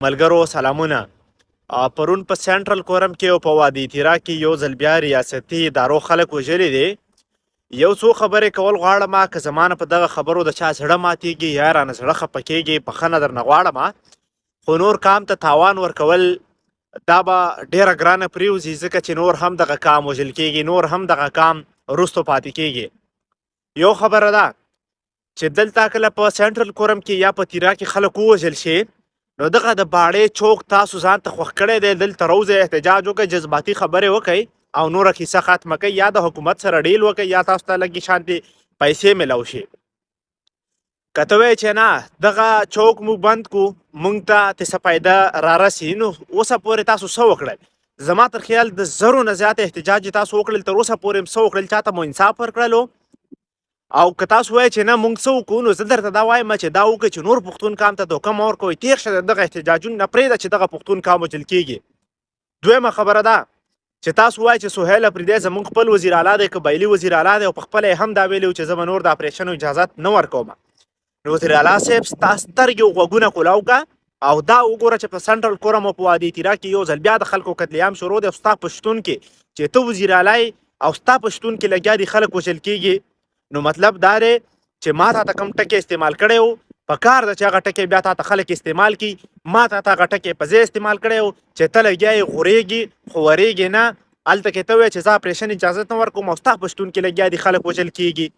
ملګرو سلامونه. پرون په سنټرل کورم کې او په وادي تیرا کې یو ځل بیا ریاستي ادارو خلک وژلي دي. یو څو خبرې کول غواړم که زمانه په دغه خبرو د چا زړه ماتیږي یا رانه زړه خفه کیږي بخښنه درنه غواړم، خو نور کام ته تاوان ورکول دا به ډیره ګرانه پریوځي، ځکه چې نور هم دغه کام وژل کیږي، نور هم دغه کام وروستو پاتې کیږي. یو خبره ده چې دلته کله په سنټرل کورم کې یا په تیرا کې خلک ووژل شي، نو دغه د باړې چوک تاسو ځان ته خوښ کړی دی، دلته روځئ، احتجاج وکړئ، جذباتي خبرې وکئ او نوره کیسه ختمه کوئ، یا د حکومت سره ډیل وکئ یا تاسو ته لږې شانتې پیسې میلاو شي. که ته وایې چې نه دغه چوک موږ بند کړو، موږ ته څه فایده رارسي، نو اوسه پورې تاسو څه وکړل؟ زما تر خیال د زرو نه زیات احتجاج تاسو وکړل، تر اوسه پورې څه وکړل؟ چاته مو انصاف ورکړلو؟ او که تاسو وایئ چې نه موږ څه وکړو، نو زه درته دا وایم چې دا وکړئ چې نور پښتون قام ته دوکه مه ورکوئ، تېر شه د دغه احتجاجونو نه، پرېږده چې دغه پښتون قام وژل کېږي. دویمه خبره ده چې تاسو وایئ چې سهیل اپریدی زموږ خپل وزیر اعلی دی، قبایلي وزیر اعلی دی، او پخپله یې هم دا ویلي و چې زه به نور د اپریشن اجازت نه ورکوم. نو وزیر اعلی صاحب ستا سترګې او غوږونه کولاو کړه او دا وګوره چې په سنټرل کورم او په وادي تیرا کې یو ځل بیا د خلکو قتلیام شروع دی، او ستا په شتون کې چې ته وزیر اعلی او ستا په شتون کې لګیا دي خلک وژل کېږي. نو مطلب دا دی چې ما ته کوم ټکی استعمال کړی و، په کار ده چې هغه ټکی بیا تا ته خلک استعمال کړي. ما ته هغه ټکی په ځای استعمال کړی و چې ته لګیا یې غورېږي خو ورېږي نه، هلته کې ته وایې چې زه اپریشن اجازت نه ورکوم او ستا په شتون کې لګیا دي خلک وژل کېږي.